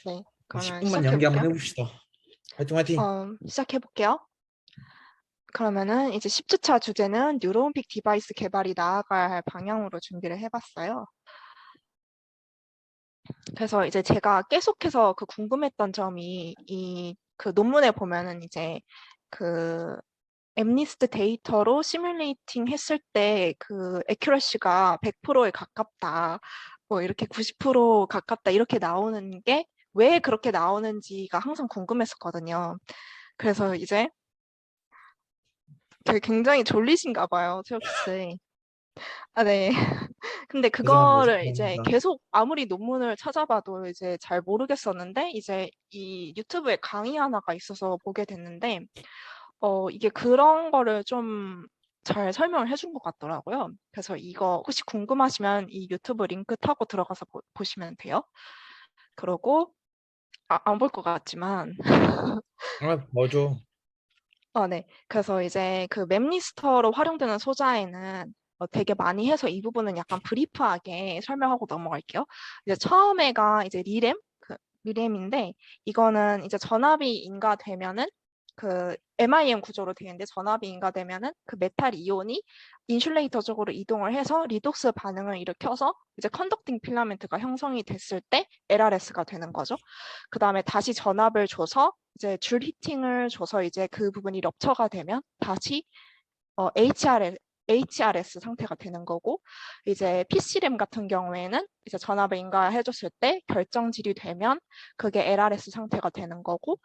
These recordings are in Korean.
네, 그러면 10분만 연기 한번 시작해볼게요. 해봅시다. 화이팅 화이팅. 시작해볼게요. 그러면은 이제 10주차 주제는 뉴로온픽 디바이스 개발이 나아갈 방향으로 준비를 해봤어요. 그래서 이제 제가 계속해서 그 궁금했던 점이 그 논문에 보면은 이제 그 엠니스트 데이터로 시뮬레이팅 했을 때 그 애큐러시가 100%에 가깝다, 뭐 이렇게 90% 가깝다 이렇게 나오는 게 왜 그렇게 나오는지가 항상 궁금했었거든요. 그래서 이제 되게 굉장히 졸리신가 봐요, 최혁 씨. 아, 네. 근데 죄송합니다. 그거를 이제 죄송합니다. 계속 아무리 논문을 찾아봐도 이제 잘 모르겠었는데 이제 이 유튜브에 강의 하나가 있어서 보게 됐는데 이게 그런 거를 좀 잘 설명을 해준 것 같더라고요. 그래서 이거 혹시 궁금하시면 이 유튜브 링크 타고 들어가서 보시면 돼요. 그러고 안 볼 것 같지만 뭐죠? 네. 그래서 이제 그 맵리스터로 활용되는 소자에는 되게 많이 해서 이 부분은 약간 브리프하게 설명하고 넘어갈게요. 이제 처음에가 이제 리램인데 이거는 이제 전압이 인가되면은 그 MIM 구조로 되어 있는데 전압이 인가되면은 그 메탈 이온이 인슐레이터 쪽으로 이동을 해서 리독스 반응을 일으켜서 이제 컨덕팅 필라멘트가 형성이 됐을 때 LRS가 되는 거죠. 그 다음에 다시 전압을 줘서 이제 줄 히팅을 줘서 이제 그 부분이 럽처가 되면 다시 HRS 상태가 되는 거고, 이제 PC램 같은 경우에는 이제 전압을 인가해줬을 때 결정질이 되면 그게 LRS 상태가 되는 거고,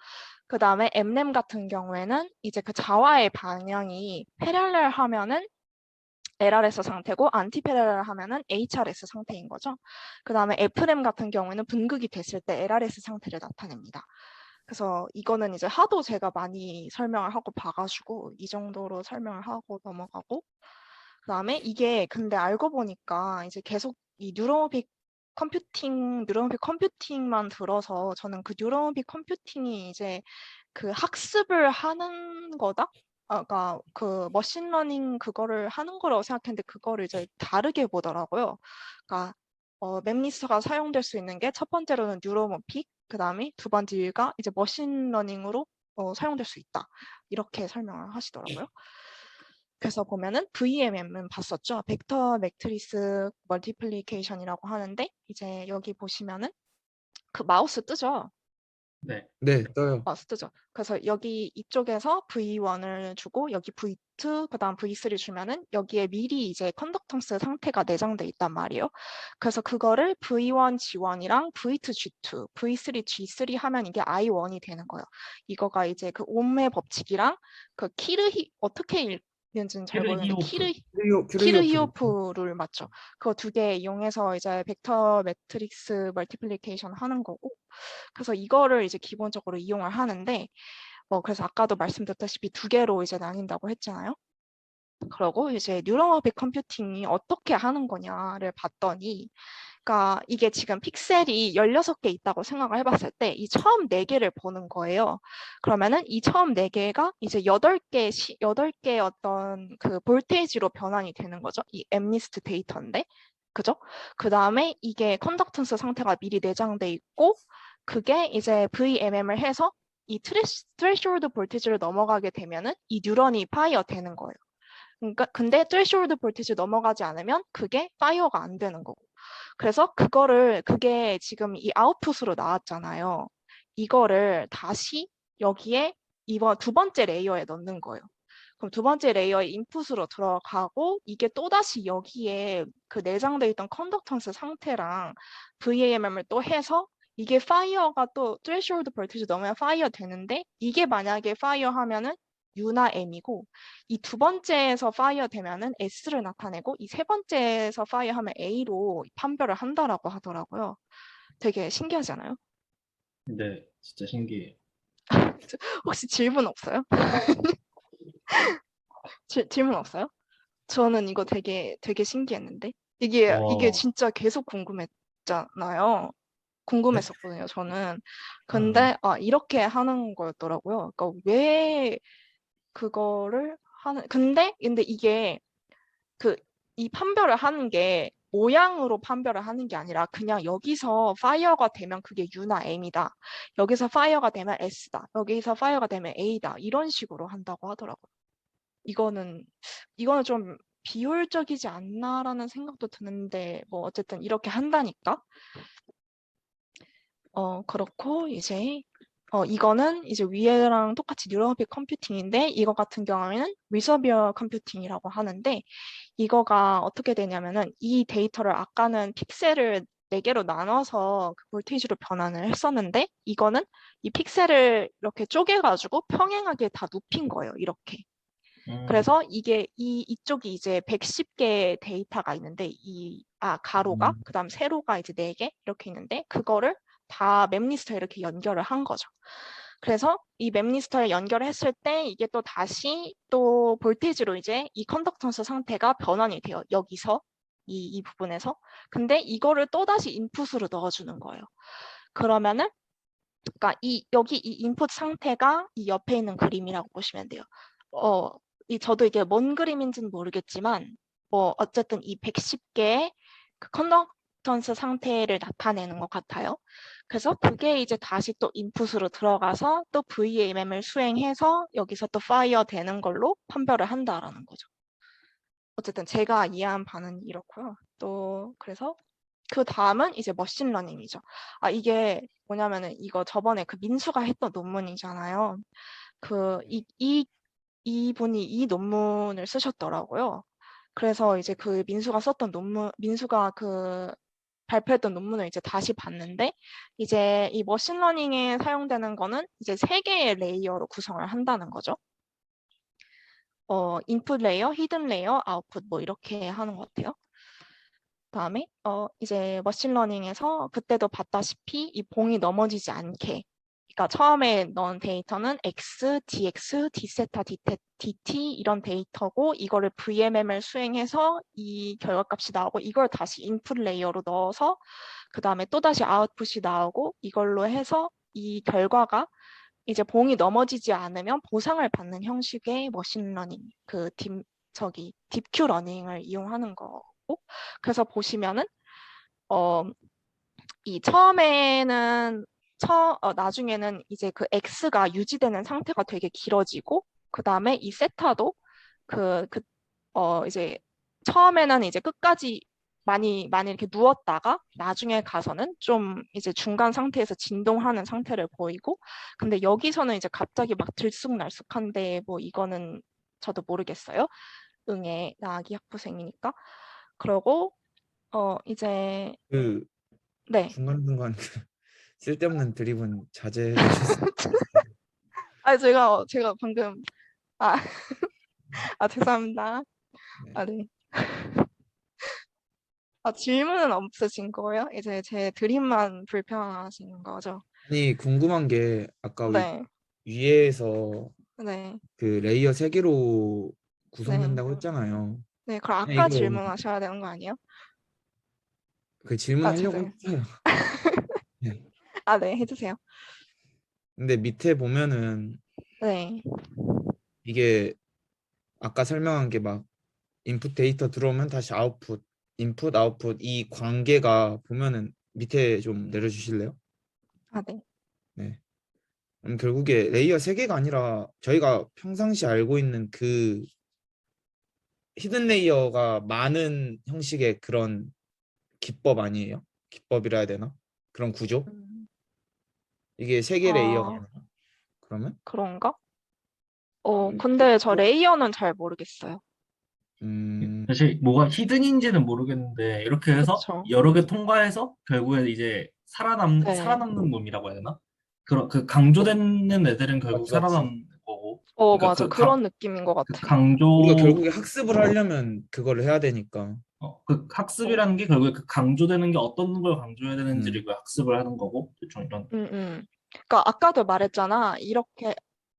그 다음에 M램 같은 경우에는 이제 그 자와의 방향이 패럴렐 하면은 LRS 상태고 안티패럴렐 하면은 HRS 상태인 거죠. 그 다음에 F램 같은 경우에는 분극이 됐을 때 LRS 상태를 나타냅니다. 그래서 이거는 이제 하도 제가 많이 설명을 하고 봐가지고 이 정도로 설명을 하고 넘어가고, 그다음에 이게 근데 알고 보니까 이제 계속 이 뉴런픽 컴퓨팅만 들어서 저는 그 뉴런픽 컴퓨팅이 이제 그 학습을 하는 거다? 그러니까 그 머신러닝 그거를 하는 거라고 생각했는데 그거를 이제 다르게 보더라고요. 그러니까 맵리스가 사용될 수 있는 게 첫 번째로는 뉴로모픽, 그 다음에 두 번째가 이제 머신러닝으로 사용될 수 있다. 이렇게 설명을 하시더라고요. 그래서 보면은 VMM은 봤었죠. 벡터 매트리스 멀티플리케이션이라고 하는데 이제 여기 보시면은 그 마우스 뜨죠. 네. 네, 떠요. 마우스 뜨죠. 그래서 여기 이쪽에서 V1을 주고 여기 V2, 그다음 V3 주면은 여기에 미리 이제 컨덕턴스 상태가 내장돼 있단 말이에요. 그래서 그거를 V1 G1이랑 V2 G2, V3 G3 하면 이게 I1이 되는 거예요. 이거가 이제 그 옴의 법칙이랑 그 어떻게 읽는지는 잘 모르는데 큐르히오프. 키르히오프 룰 맞죠? 그거 두 개 이용해서 이제 벡터 매트릭스 멀티플리케이션 하는 거고, 그래서 이거를 이제 기본적으로 이용을 하는데, 그래서 아까도 말씀드렸다시피 두 개로 이제 나뉜다고 했잖아요. 그러고 이제 뉴럴어빅 컴퓨팅이 어떻게 하는 거냐를 봤더니, 그러니까 이게 지금 픽셀이 16개 있다고 생각을 해봤을 때 이 처음 4개를 보는 거예요. 그러면은 이 처음 4개가 이제 8개 어떤 그 볼테이지로 변환이 되는 거죠. 이 엠니스트 데이터인데. 그죠? 그 다음에 이게 컨덕턴스 상태가 미리 내장돼 있고, 그게 이제 VMM을 해서 이 트레시홀드 볼테이지를 넘어가게 되면은 이 뉴런이 파이어 되는 거예요. 그러니까 근데 트레시홀드 볼테이지 넘어가지 않으면 그게 파이어가 안 되는 거고. 그래서 그게 지금 이 아웃풋으로 나왔잖아요. 이거를 다시 여기에 이번 두 번째 레이어에 넣는 거예요. 그럼 두 번째 레이어의 인풋으로 들어가고 이게 또다시 여기에 그 내장되어 있던 컨덕턴스 상태랑 VAMM을 또 해서 이게 파이어가 또 트레시홀드 볼테이지 넘으면 파이어 되는데 이게 만약에 파이어 하면은 U나 M이고 이 두 번째에서 파이어 되면은 S를 나타내고 이 세 번째에서 파이어 하면 A로 판별을 한다라고 하더라고요. 되게 신기하지 않아요? 네, 진짜 신기해요. 혹시 질문 없어요? 질문 없어요? 저는 이거 되게 신기했는데 이게 와, 진짜 계속 궁금했잖아요. 네? 궁금했었거든요, 저는. 아, 근데 이렇게 하는 거였더라고요. 그러니까 왜 그거를 근데 이게 이 판별을 하는 게 모양으로 판별을 하는 게 아니라 그냥 여기서 파이어가 되면 그게 U나 M이다. 여기서 파이어가 되면 S다. 여기서 파이어가 되면 A다. 이런 식으로 한다고 하더라고요. 이거는 좀 비효율적이지 않나라는 생각도 드는데 뭐 어쨌든 이렇게 한다니까. 그렇고 이제 이거는 이제 위에랑 똑같이 뉴럴픽 컴퓨팅인데 이거 같은 경우에는 리서비어 컴퓨팅이라고 하는데 이거가 어떻게 되냐면은 이 데이터를 아까는 픽셀을 4개로 나눠서 그 볼테이지로 변환을 했었는데 이거는 이 픽셀을 이렇게 쪼개가지고 평행하게 다 눕힌 거예요. 이렇게. 그래서 이게 이쪽이 이제 110개의 데이터가 있는데 가로가 그다음 세로가 이제 4개 이렇게 있는데 그거를 다 맵리스터에 이렇게 연결을 한 거죠. 그래서 이 맵리스터에 연결을 했을 때 이게 또 다시 또 볼테이지로 이제 이 컨덕턴스 상태가 변환이 돼요. 여기서 이 부분에서. 근데 이거를 또 다시 인풋으로 넣어주는 거예요. 그러면은 그러니까 여기 이 인풋 상태가 이 옆에 있는 그림이라고 보시면 돼요. 저도 이게 뭔 그림인지는 모르겠지만 어쨌든 이 110개의 그 컨덕턴스 상태를 나타내는 것 같아요. 그래서 그게 이제 다시 또 인풋으로 들어가서 또 VMM을 수행해서 여기서 또 파이어 되는 걸로 판별을 한다라는 거죠. 어쨌든 제가 이해한 바는 이렇고요. 또 그래서 그 다음은 이제 머신러닝이죠. 이게 뭐냐면은 이거 저번에 그 민수가 했던 논문이잖아요. 이분이 이 논문을 쓰셨더라고요. 그래서 이제 그 민수가 그 발표했던 논문을 이제 다시 봤는데 이제 이 머신러닝에 사용되는 거는 이제 3개의 레이어로 구성을 한다는 거죠. 인풋 레이어, 히든 레이어, 아웃풋 뭐 이렇게 하는 것 같아요. 그다음에 이제 머신러닝에서 그때도 봤다시피 이 봉이 넘어지지 않게 그러니까 처음에 넣은 데이터는 X, DX, D세타, DT 이런 데이터고 이거를 VMM을 수행해서 이 결과값이 나오고 이걸 다시 인풋 레이어로 넣어서 그 다음에 또다시 아웃풋이 나오고 이걸로 해서 이 결과가 이제 봉이 넘어지지 않으면 보상을 받는 형식의 머신러닝 딥큐 러닝을 이용하는 거고 그래서 보시면은 이 처음에는 나중에는 이제 그 X가 유지되는 상태가 되게 길어지고 그 다음에 이 세타도 이제 처음에는 이제 끝까지 많이 이렇게 누웠다가 나중에 가서는 좀 이제 중간 상태에서 진동하는 상태를 보이고 근데 여기서는 이제 갑자기 막 들쑥날쑥한데 뭐 이거는 저도 모르겠어요. 응애 나아기 학부생이니까. 그러고 이제 그 네. 중간중간 쓸데없는 드립은 자제해 주실 수 제가 방금 아, 죄송합니다. 네. 네. 질문은 없으신 거예요? 이제 제 드림만 불편하신 거죠? 아니 궁금한 게 아까 네. 위에서 네. 그 레이어 3개로 네. 구성된다고 했잖아요. 네. 그럼 그냥 아까 이거 질문하셔야 되는 거 아니에요? 그 질문하려고 죄송해요. 했어요. 네. 네. 해주세요. 근데 밑에 보면은 네. 이게 아까 설명한 게 막 인풋 데이터 들어오면 다시 아웃풋, 인풋, 아웃풋 이 관계가 보면은 밑에 좀 내려주실래요? 네. 네. 그럼 결국에 레이어 3개가 아니라 저희가 평상시 알고 있는 그 히든 레이어가 많은 형식의 그런 기법 아니에요? 기법이라 해야 되나? 그런 구조? 음, 이게 3개 레이어가 아니라 그러면? 그런가? 음, 근데 저 레이어는 잘 모르겠어요. 음, 사실 뭐가 히든인지는 모르겠는데 이렇게 해서 그쵸. 여러 개 통과해서 결국에 이제 네. 살아남는 놈이라고 해야 되나? 그런 그 강조되는 애들은 결국 맞지, 맞지. 살아남는 거고. 그러니까 맞아. 그런 느낌인 것 그 같아. 우리가 강조 결국에 학습을 하려면 그거를 해야 되니까. 그 어, 학습이라는 게 결국에 그 강조되는 게 어떤 걸 강조해야 되는지를 음, 그 학습을 하는 거고 대충 이런. 그러니까 아까도 말했잖아.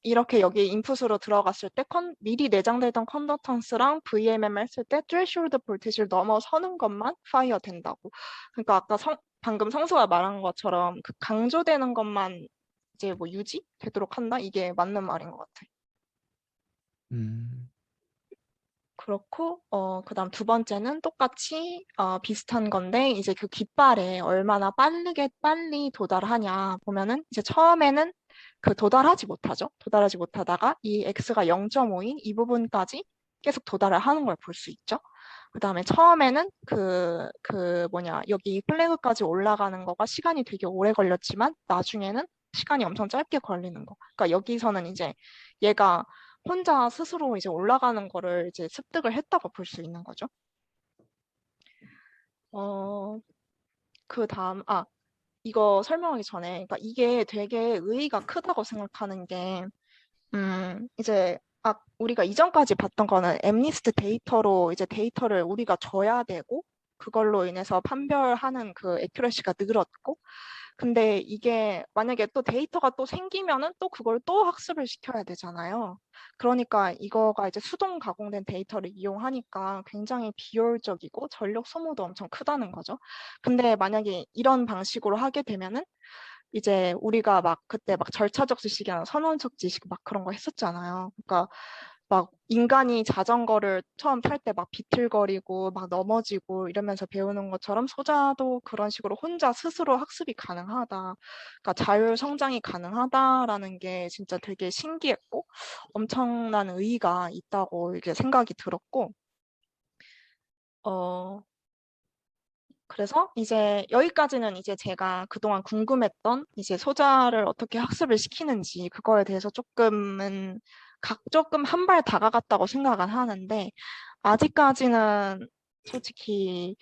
이렇게 여기 인풋으로 들어갔을 때 미리 내장되던 컨덕턴스랑 VMM 했을 때 threshold 볼티지를 넘어서는 것만 파이어 된다고. 그러니까 아까 방금 성수가 말한 것처럼 그 강조되는 것만 이제 뭐 유지되도록 한다? 이게 맞는 말인 것 같아. 음. 그렇고 그다음 두 번째는 똑같이 비슷한 건데 이제 그 깃발에 얼마나 빨리 도달하냐 보면은 이제 처음에는 그 도달하지 못하죠. 도달하지 못하다가 이 x가 0.5인 이 부분까지 계속 도달을 하는 걸 볼 수 있죠. 그다음에 처음에는 그 뭐냐 여기 플래그까지 올라가는 거가 시간이 되게 오래 걸렸지만 나중에는 시간이 엄청 짧게 걸리는 거. 그러니까 여기서는 이제 얘가 혼자 스스로 이제 올라가는 거를 이제 습득을 했다고 볼 수 있는 거죠. 그다음 이거 설명하기 전에 그러니까 이게 되게 의의가 크다고 생각하는 게 이제 우리가 이전까지 봤던 거는 엠니스트 데이터로 이제 데이터를 우리가 줘야 되고 그걸로 인해서 판별하는 그 애큐러시가 늘었고 근데 이게 만약에 또 데이터가 또 생기면은 또 그걸 또 학습을 시켜야 되잖아요. 그러니까 이거가 이제 수동 가공된 데이터를 이용하니까 굉장히 비효율적이고 전력 소모도 엄청 크다는 거죠. 근데 만약에 이런 방식으로 하게 되면은 이제 우리가 막 그때 막 절차적 지식이나 선언적 지식 막 그런 거 했었잖아요. 그러니까 막 인간이 자전거를 처음 탈 때 막 비틀거리고 막 넘어지고 이러면서 배우는 것처럼 소자도 그런 식으로 혼자 스스로 학습이 가능하다. 그러니까 자율 성장이 가능하다라는 게 진짜 되게 신기했고 엄청난 의의가 있다고 이게 생각이 들었고 그래서 이제 여기까지는 이제 제가 그동안 궁금했던 이제 소자를 어떻게 학습을 시키는지 그거에 대해서 조금 한 발 다가갔다고 생각은 하는데 아직까지는 솔직히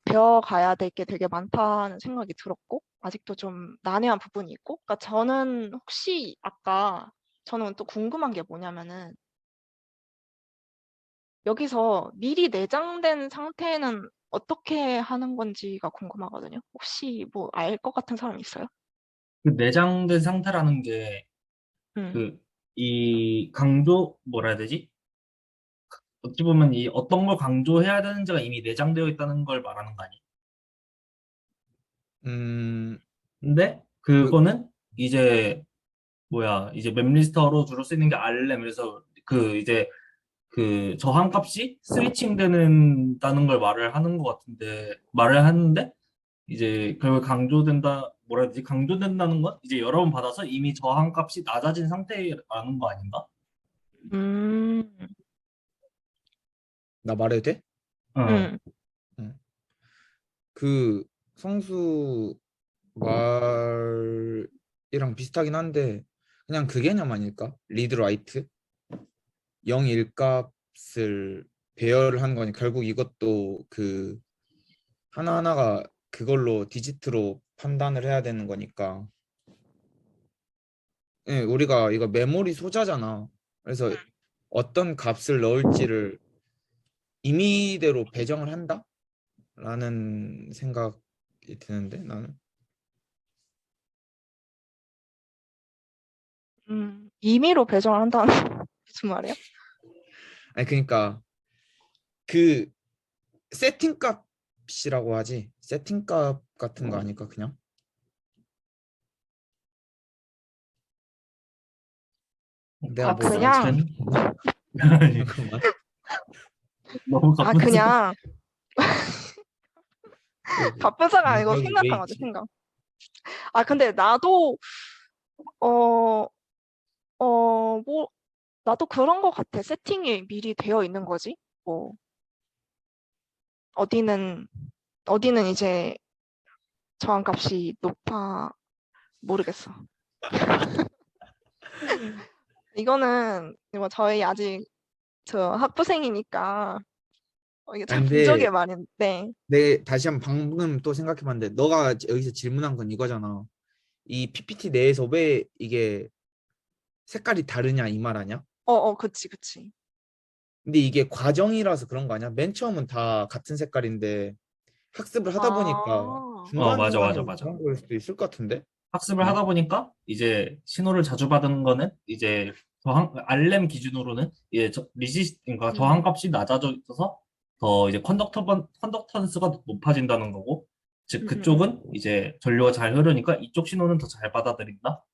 배워가야 될 게 되게 많다는 생각이 들었고 아직도 좀 난해한 부분이 있고 그러니까 저는 혹시 저는 또 궁금한 게 뭐냐면은 여기서 미리 내장된 상태는 어떻게 하는 건지가 궁금하거든요. 혹시 뭐 알 것 같은 사람 있어요? 그 내장된 상태라는 게 음. 그 이 강조 뭐라 해야 되지? 어찌 보면 이 어떤 걸 강조해야 되는지가 이미 내장되어 있다는 걸 말하는 거 아니에요? 음, 근데 그, 그거는 이제 뭐야 이제 맵리스터로 주로 쓰이는 게 알렘 그래서 그 이제 그 저항값이 스위칭 되는다는 걸 말을 하는데 이제 결국 강조된다 뭐라 해야 되지 강조된다는 건 이제 여러 번 받아서 이미 저항값이 낮아진 상태라는 거 아닌가? 음. 나 말해도 돼? 어. 음. 응. 그 성수 말이랑 비슷하긴 한데 그냥 그 개념 아닐까? 리드 라이트 0 일값을 배열을 하는 거니 결국 이것도 그 하나하나가 그걸로 디지트로 판단을 해야 되는 거니까 예, 우리가 이거 메모리 소자잖아. 그래서 어떤 값을 넣을지를 임의대로 배정을 한다라는 생각이 드는데 나는 임의로 배정을 한다는 무슨 말이야? 아니 그러니까 그 세팅 값이라고 하지 세팅 값 같은 거 아닐까 그냥 내가 뭐 너무 그냥 잘못했나? 아니, 잠깐만 너무 가쁜 사람. 그냥 그 바쁜 사람 아니고 여기 왜 생각한 거죠, 있지? 생각. 근데 나도 어, 뭐 나도 그런 거 같아. 세팅이 미리 되어 있는 거지. 뭐 어디는 이제 저항값이 높아 모르겠어. 이거는 뭐 저희 아직 저 학부생이니까 이게 참 근데 부적의 말인데 내 다시 한번 방금 또 생각해봤는데 너가 여기서 질문한 건 이거잖아. 이 PPT 내에서 왜 이게 색깔이 다르냐 이 말 아니야? 그치 그치. 근데 이게 과정이라서 그런 거 아니야? 맨 처음은 다 같은 색깔인데 학습을 하다 보니까 맞아, 중간중간에 맞아, 맞아. 그런 거일 수도 있을 것 같은데? 학습을 아마? 하다 보니까 이제 신호를 자주 받은 거는 이제 알렘 기준으로는 이제 그러니까 음, 저항값이 낮아져 있어서 더 이제 컨덕턴스가 높아진다는 거고, 즉 음, 음, 그쪽은 이제 전류가 잘 흐르니까 이쪽 신호는 더 잘 받아들인다.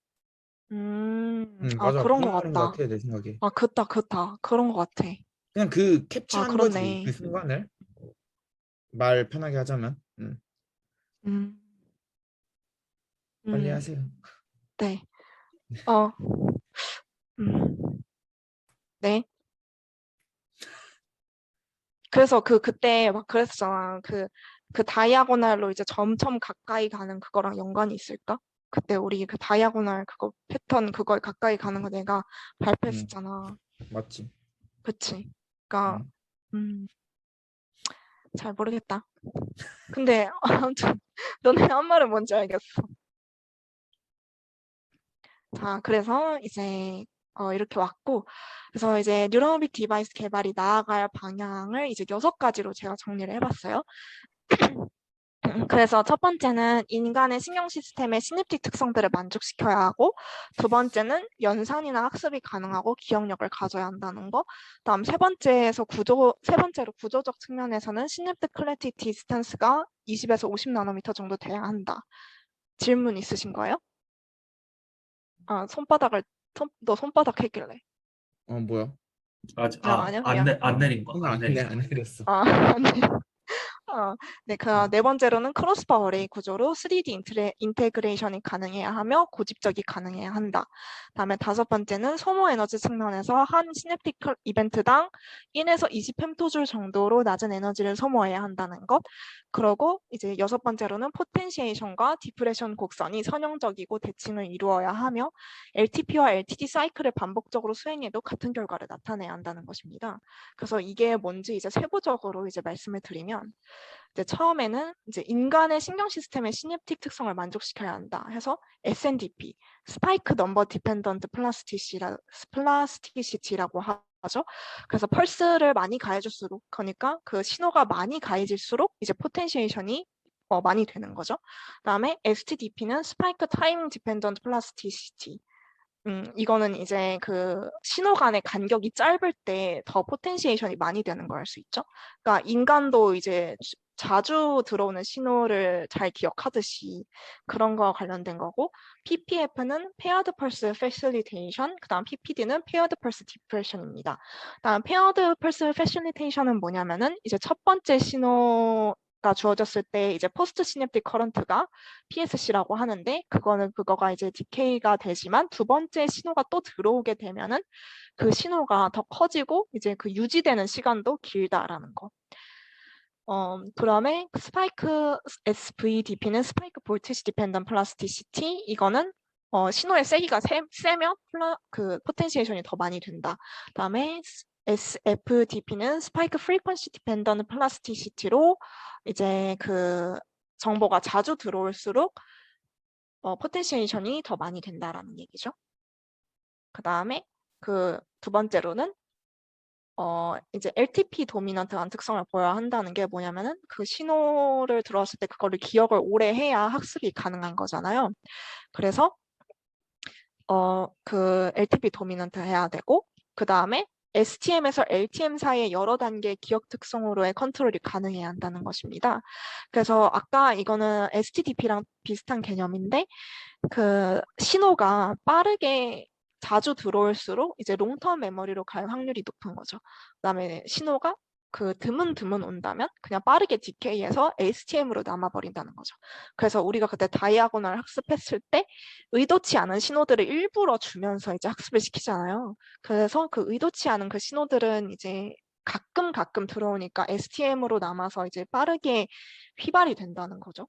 음. 맞아. 그런 거 그런 말인 것 같다. 같아 내 생각에. 그렇다. 그런 거 같아. 그냥 그 아, 캡처한 거지. 그렇네. 그 순간을 말 편하게 하자면. 음, 빨리 음, 하세요. 네. 어, 음, 네. 그래서 그때 막 그랬잖아. 그 다이아고날로 이제 점점 가까이 가는 그거랑 연관이 있을까? 그때 우리 그 다이아고날 그거 패턴 그거에 가까이 가는 거 내가 음, 발표했었잖아. 맞지. 그치? 그러니까, 음. 음, 잘 모르겠다. 근데 아무튼 너네 한 말은 뭔지 알겠어. 자, 그래서 이제 이렇게 왔고, 그래서 이제 뉴러빅 디바이스 개발이 나아갈 방향을 이제 6가지로 제가 정리를 해봤어요. 그래서 첫 번째는 인간의 신경 시스템의 시냅틱 특성들을 만족시켜야 하고, 두 번째는 연산이나 학습이 가능하고 기억력을 가져야 한다는 거. 다음 세 번째로 구조적 측면에서는 시냅틱 클래리티 디스턴스가 20에서 50 나노미터 정도 돼야 한다. 질문 있으신 거예요? 아, 너 손바닥 했길래. 뭐야? 아직 아니야, 미안. 안 내린 거, 오늘 안 내린 거. 안 내렸어. 아, 아니. 네, 음. 네 번째로는 크로스바 어레이 구조로 3D 인테그레이션이 가능해야 하며 고집적이 가능해야 한다. 다음에 다섯 번째는 소모 에너지 측면에서 한 시냅틱 이벤트당 1에서 20 펨토줄 정도로 낮은 에너지를 소모해야 한다는 것. 그리고 이제 여섯 번째로는 포텐시에이션과 디프레션 곡선이 선형적이고 대칭을 이루어야 하며 LTP와 LTD 사이클을 반복적으로 수행해도 같은 결과를 나타내야 한다는 것입니다. 그래서 이게 뭔지 이제 세부적으로 이제 말씀을 드리면 이제 처음에는 이제 인간의 신경 시스템의 시냅틱 특성을 만족시켜야 한다 해서 SNDP, 스파이크 넘버 디펜던트 플라스티시티라고 하죠. 그래서 펄스를 많이 가해줄수록, 그러니까 그 신호가 많이 가해질수록 이제 포텐시에이션이 많이 되는 거죠. 그다음에 STDP는 스파이크 타임 디펜던트 플라스티시티. 이거는 이제 그 신호 간의 간격이 짧을 때 더 포텐시에이션이 많이 되는 걸 알 수 있죠. 그러니까 인간도 이제 자주 들어오는 신호를 잘 기억하듯이 그런 거와 관련된 거고, PPF는 Paired Pulse Facilitation, 그다음 PPD는 Paired Pulse Depression입니다. 그다음 Paired Pulse Facilitation은 뭐냐면은 이제 첫 번째 신호가 주어졌을 때 이제 포스트 시냅틱 커런트가 PSC라고 하는데, 그거가 이제 디케이가 되지만 두 번째 신호가 또 들어오게 되면은 그 신호가 더 커지고 이제 그 유지되는 시간도 길다라는 거. 그다음에 스파이크 SVDP는 스파이크 볼티지 디펜던 플라스티시티. 이거는 신호의 세기가 세면 그 포텐시에이션이 더 많이 된다. 그다음에 SFDP는 스파이크 프리퀀시 디펜던 플라스티시티로 이제 그 정보가 자주 들어올수록 포텐시에이션이 더 많이 된다라는 얘기죠. 그 다음에 그 두 번째로는 이제 LTP 도미넌트한 특성을 보여야 한다는 게 뭐냐면은 그 신호를 들어왔을 때 그거를 기억을 오래 해야 학습이 가능한 거잖아요. 그래서 그 LTP 도미넌트 해야 되고, 그 다음에 STM에서 LTM 사이의 여러 단계의 기억 특성으로의 컨트롤이 가능해야 한다는 것입니다. 그래서 아까 이거는 STDP랑 비슷한 개념인데, 그 신호가 빠르게 자주 들어올수록 이제 롱텀 메모리로 갈 확률이 높은 거죠. 그다음에 신호가 그 드문드문 온다면 그냥 빠르게 디케이해서 STM으로 남아버린다는 거죠. 그래서 우리가 그때 다이아고널 학습했을 때 의도치 않은 신호들을 일부러 주면서 이제 학습을 시키잖아요. 그래서 그 의도치 않은 그 신호들은 이제 가끔 들어오니까 STM으로 남아서 이제 빠르게 휘발이 된다는 거죠.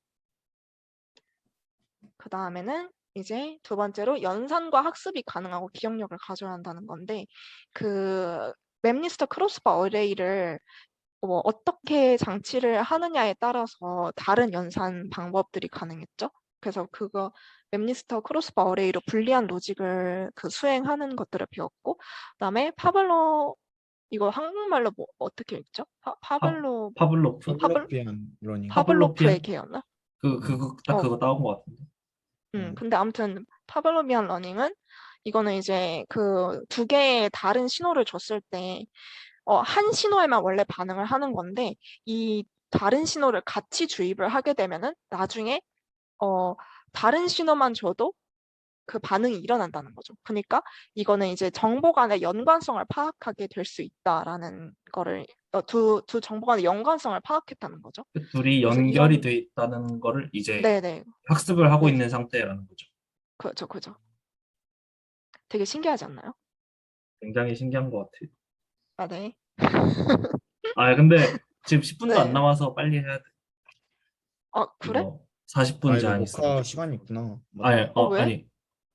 그 다음에는 이제 두 번째로 연산과 학습이 가능하고 기억력을 가져야 한다는 건데, 그 맵리스터 크로스바 어레이를 어떻게 장치를 하느냐에 따라서 다른 연산 방법들이 가능했죠. 그래서 그거 맵리스터 크로스바 어레이로 불리한 로직을 그 수행하는 것들을 배웠고, 그다음에 파블로, 이거 한국말로 뭐 어떻게 읽죠? 파블로프? 파블로피안 러닝. 파블로프의 파블로피안? 개였나? 딱 어, 그거 따온 것 같은데. 근데 아무튼 파블로비안 러닝은 이거는 이제 그 두 개의 다른 신호를 줬을 때 한 신호에만 원래 반응을 하는 건데, 이 다른 신호를 같이 주입을 하게 되면은 나중에 다른 신호만 줘도 그 반응이 일어난다는 거죠. 그러니까 이거는 이제 정보 간의 연관성을 파악하게 될 수 있다라는 거를 두 정보 간의 연관성을 파악했다는 거죠. 그 둘이 그래서 연결이 이런 돼 있다는 거를 이제 네네 학습을 하고 네 있는 상태라는 거죠. 그죠 그죠. 되게 신기하지 않나요? 굉장히 신기한 것 같아요. 아 네. 아, 근데 지금 10분도 안 네. 남아서 빨리 해야 돼. 아 그래? 이거 40분 아, 이거 제한 녹화 있어가지고. 시간이 있구나. 맞다. 아니, 왜? 아니.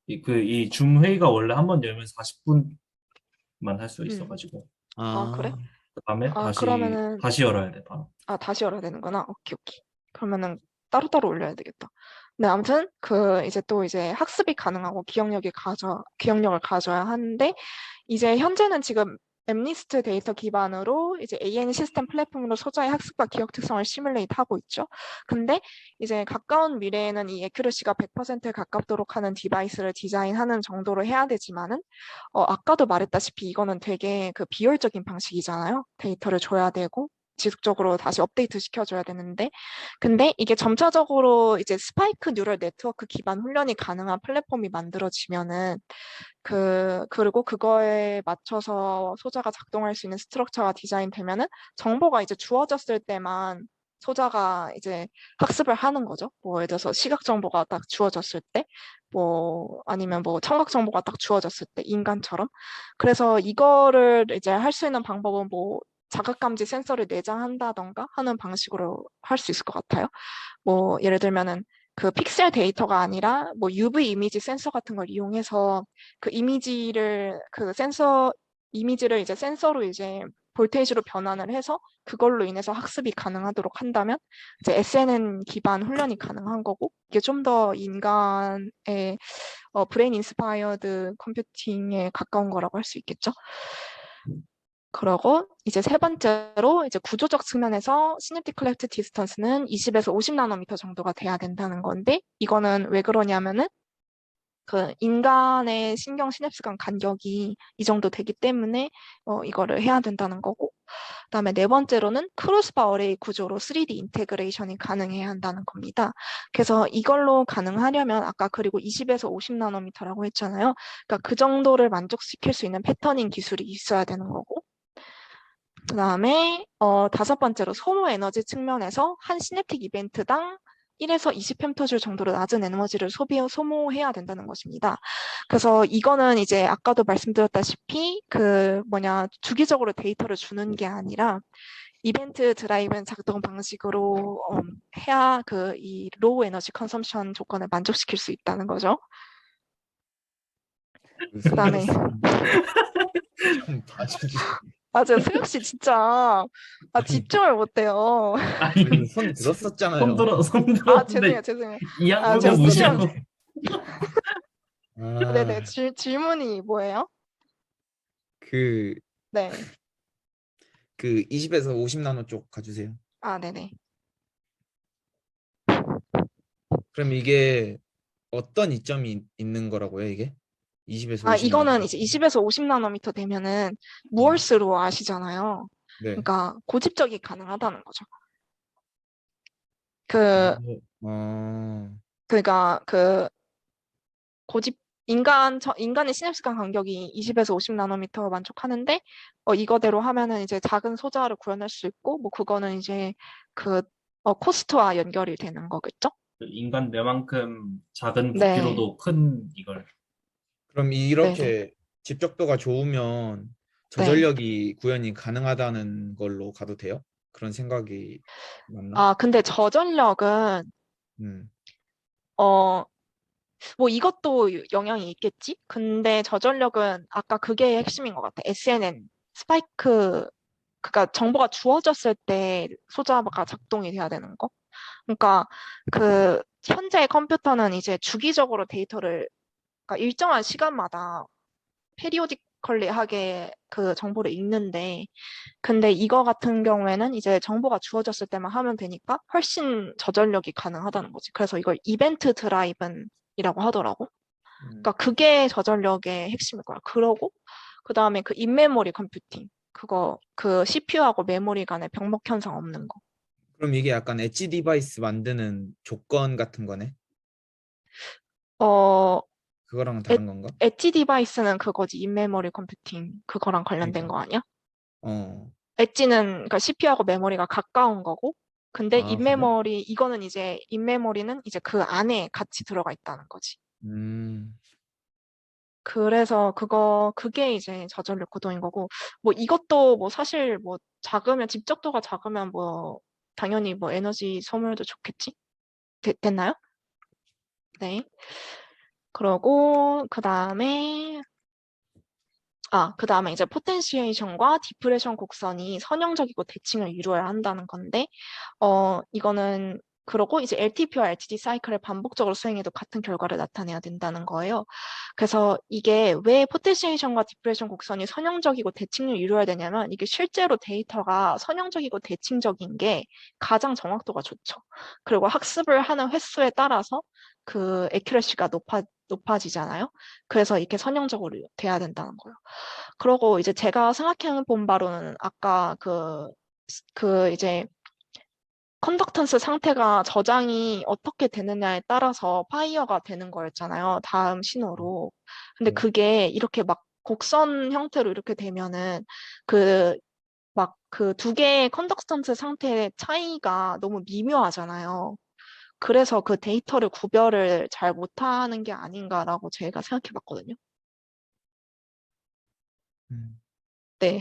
이 줌 회의가 원래 한 번 열면 40분만 할 수 음. 있어가지고. 아 그래? 아, 그다음에 아 다시 그러면은 다시 열어야 돼, 바로. 아 다시 열어야 되는구나. 오케이 오케이. 그러면은 따로따로 올려야 되겠다. 네, 아무튼 그 이제 또 이제 학습이 가능하고 기억력을 가져야 하는데 이제 현재는 지금 엠니스트 데이터 기반으로 이제 AN 시스템 플랫폼으로 소자의 학습과 기억 특성을 시뮬레이트 하고 있죠. 근데 이제 가까운 미래에는 이 애큐러시가 100%에 가깝도록 하는 디바이스를 디자인하는 정도로 해야 되지만은 아까도 말했다시피 이거는 되게 그 비효율적인 방식이잖아요. 데이터를 줘야 되고 지속적으로 다시 업데이트 시켜줘야 되는데 근데 이게 점차적으로 이제 스파이크 뉴럴 네트워크 기반 훈련이 가능한 플랫폼이 만들어지면은 그리고 그거에 맞춰서 소자가 작동할 수 있는 스트럭처가 디자인되면은 정보가 이제 주어졌을 때만 소자가 이제 학습을 하는 거죠. 뭐 예를 들어서 시각 정보가 딱 주어졌을 때, 뭐 아니면 뭐 청각 정보가 딱 주어졌을 때 인간처럼. 그래서 이거를 이제 할 수 있는 방법은 뭐 자극 감지 센서를 내장한다던가 하는 방식으로 할 수 있을 것 같아요. 뭐 예를 들면은 그 픽셀 데이터가 아니라 뭐 UV 이미지 센서 같은 걸 이용해서 그 이미지를 이제 센서로 이제 볼테이지로 변환을 해서 그걸로 인해서 학습이 가능하도록 한다면 이제 SNN 기반 훈련이 가능한 거고 이게 좀 더 인간의 브레인 인스파이어드 컴퓨팅에 가까운 거라고 할 수 있겠죠. 그러고 이제 세 번째로 이제 구조적 측면에서 시냅틱 클레프트 디스턴스는 20에서 50 나노미터 정도가 돼야 된다는 건데 이거는 왜 그러냐면은 그 인간의 신경 시냅스 간 간격이 이 정도 되기 때문에 이거를 해야 된다는 거고 그다음에 네 번째로는 크로스바 어레이 구조로 3D 인테그레이션이 가능해야 한다는 겁니다. 그래서 이걸로 가능하려면 아까 그리고 20에서 50 나노미터라고 했잖아요. 그러니까 그 정도를 만족시킬 수 있는 패터닝 기술이 있어야 되는 거고 그다음에 다섯 번째로 소모 에너지 측면에서 한 시냅틱 이벤트당 1에서 20펜토줄 정도로 낮은 에너지를 소모해야 된다는 것입니다. 그래서 이거는 이제 아까도 말씀드렸다시피 주기적으로 데이터를 주는 게 아니라 이벤트 드라이븐 작동 방식으로 해야 이 로우 에너지 컨섬션 조건을 만족시킬 수 있다는 거죠. 그다음에 좀 봐주지. 맞아요. 수혁 씨 진짜 아니, 집중을 못해요. 아니 아니, 손 들었었잖아요. 손 아 죄송해요. 들었는데 죄송해요. 이 아 양반을 제가 무시하고. 네네. 아, 질문이 뭐예요? 그, 네. 20에서 50 나노 쪽 가주세요. 아 네네. 그럼 이게 어떤 이점이 있는 거라고요, 이게? 20에서 아 50 나노. 이거는 이제 20에서 50 나노미터 되면은 음, 무얼스로 아시잖아요. 네. 그러니까 고집적이 가능하다는 거죠. 그 어, 그러니까 고집 인간의 시냅스간 간격이 20에서 50 나노미터 만족하는데 이거대로 하면은 이제 작은 소자를 구현할 수 있고 뭐 그거는 이제 그 코스트와 연결이 되는 거겠죠? 인간 뇌만큼 작은 네. 부피로도 큰 이걸. 그럼 네네. 이렇게 집적도가 좋으면 네. 저전력이 구현이 가능하다는 걸로 가도 돼요? 그런 생각이 맞나? 아 근데 저전력은 음, 어 뭐 이것도 영향이 있겠지? 근데 저전력은 아까 그게 핵심인 것 같아. SNN, 스파이크, 그러니까 정보가 주어졌을 때 소자가 작동이 돼야 되는 거. 그러니까 현재 컴퓨터는 이제 주기적으로 데이터를, 그러니까 일정한 시간마다 페리오디컬리하게 그 정보를 읽는데, 근데 이거 같은 경우에는 이제 정보가 주어졌을 때만 하면 되니까 훨씬 저전력이 가능하다는 거지. 그래서 이걸 이벤트 드라이븐이라고 하더라고. 음. 그러니까 그게 저전력의 핵심일 거야. 그러고 그다음에 그 인메모리 컴퓨팅. 그거 CPU하고 메모리 간의 병목 현상 없는 거. 그럼 이게 약간 엣지 디바이스 만드는 조건 같은 거네? 어, 그거랑 다른 건가? 엣지 디바이스는 그거지. 인메모리 컴퓨팅 그거랑 관련된 그러니까. 거 아니야? 어. 엣지는 그러니까 CPU하고 메모리가 가까운 거고, 근데 아, 그래? 인메모리 이거는 이제 인메모리는 이제 그 안에 같이 들어가 있다는 거지. 음. 그래서 그게 이제 저전력 구동인 거고, 뭐 이것도 뭐 사실 뭐 작으면, 집적도가 작으면 뭐 당연히 뭐 에너지 소모도 좋겠지? 됐나요? 네. 그러고 그 다음에 이제 포텐시에이션과 디프레션 곡선이 선형적이고 대칭을 이루어야 한다는 건데, 이거는 그러고 이제 LTP와 LTD 사이클을 반복적으로 수행해도 같은 결과를 나타내야 된다는 거예요. 그래서 이게 왜 포텐시에이션과 디프레션 곡선이 선형적이고 대칭을 이루어야 되냐면, 이게 실제로 데이터가 선형적이고 대칭적인 게 가장 정확도가 좋죠. 그리고 학습을 하는 횟수에 따라서 그 애큐러시가 높아지잖아요. 그래서 이렇게 선형적으로 돼야 된다는 거예요. 그러고 이제 제가 생각해 본 바로는 아까 이제 컨덕턴스 상태가 저장이 어떻게 되느냐에 따라서 파이어가 되는 거였잖아요. 다음 신호로. 근데 네. 그게 이렇게 막 곡선 형태로 이렇게 되면은 그 막 그 두 개의 컨덕턴스 상태의 차이가 너무 미묘하잖아요. 그래서 그 데이터를 구별을 잘 못하는 게 아닌가라고 제가 생각해 봤거든요. 음. 네.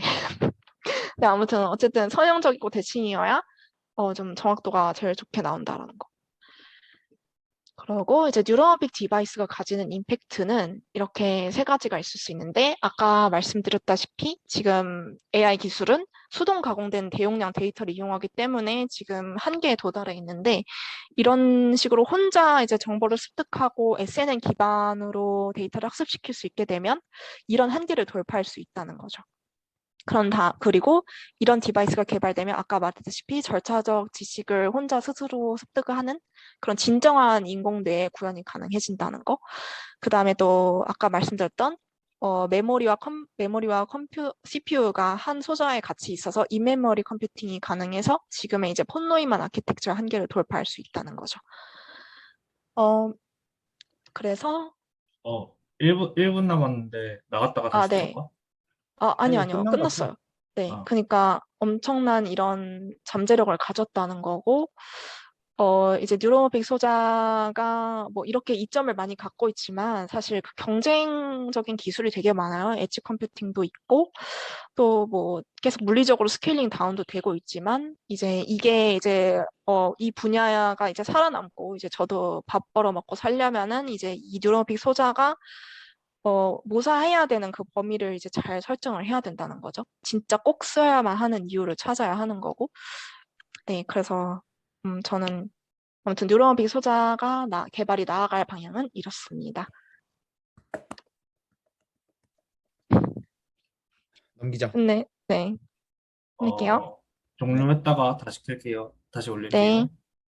근데 아무튼 어쨌든 선형적이고 대칭이어야 좀 정확도가 제일 좋게 나온다라는 거. 그리고 이제 뉴러빅 디바이스가 가지는 임팩트는 이렇게 세 가지가 있을 수 있는데, 아까 말씀드렸다시피 지금 AI 기술은 수동 가공된 대용량 데이터를 이용하기 때문에 지금 한계에 도달해 있는데, 이런 식으로 혼자 이제 정보를 습득하고 SNN 기반으로 데이터를 학습시킬 수 있게 되면 이런 한계를 돌파할 수 있다는 거죠. 그리고 이런 디바이스가 개발되면 아까 말했다시피 절차적 지식을 혼자 스스로 습득을 하는 그런 진정한 인공뇌의 구현이 가능해진다는 거. 그 다음에 또 아까 말씀드렸던 메모리와 CPU가 한 소자에 같이 있어서 인메모리 컴퓨팅이 가능해서 지금의 이제 폰노이만 아키텍처 한계를 돌파할 수 있다는 거죠. 어, 그래서 1분 남았는데 나갔다가 다시 네. 들어올까? 아니요, 이제 아니요. 끝난 거지? 끝났어요. 네. 아, 그러니까 엄청난 이런 잠재력을 가졌다는 거고, 이제 뉴로빅 소자가 뭐 이렇게 이점을 많이 갖고 있지만 사실 그 경쟁적인 기술이 되게 많아요. 엣지 컴퓨팅도 있고, 또 뭐 계속 물리적으로 스케일링 다운도 되고 있지만, 이제 이게 이제 이 분야가 이제 살아남고 이제 저도 밥 벌어 먹고 살려면은 이제 이 뉴로빅 소자가 모사해야 되는 그 범위를 이제 잘 설정을 해야 된다는 거죠. 진짜 꼭 써야만 하는 이유를 찾아야 하는 거고. 네, 그래서 저는 아무튼 뉴런빅 소자가 개발이 나아갈 방향은 이렇습니다. 넘기자. 네, 네, 할게요. 어, 네. 종료했다가 다시 켤게요. 다시 네. 올릴게요.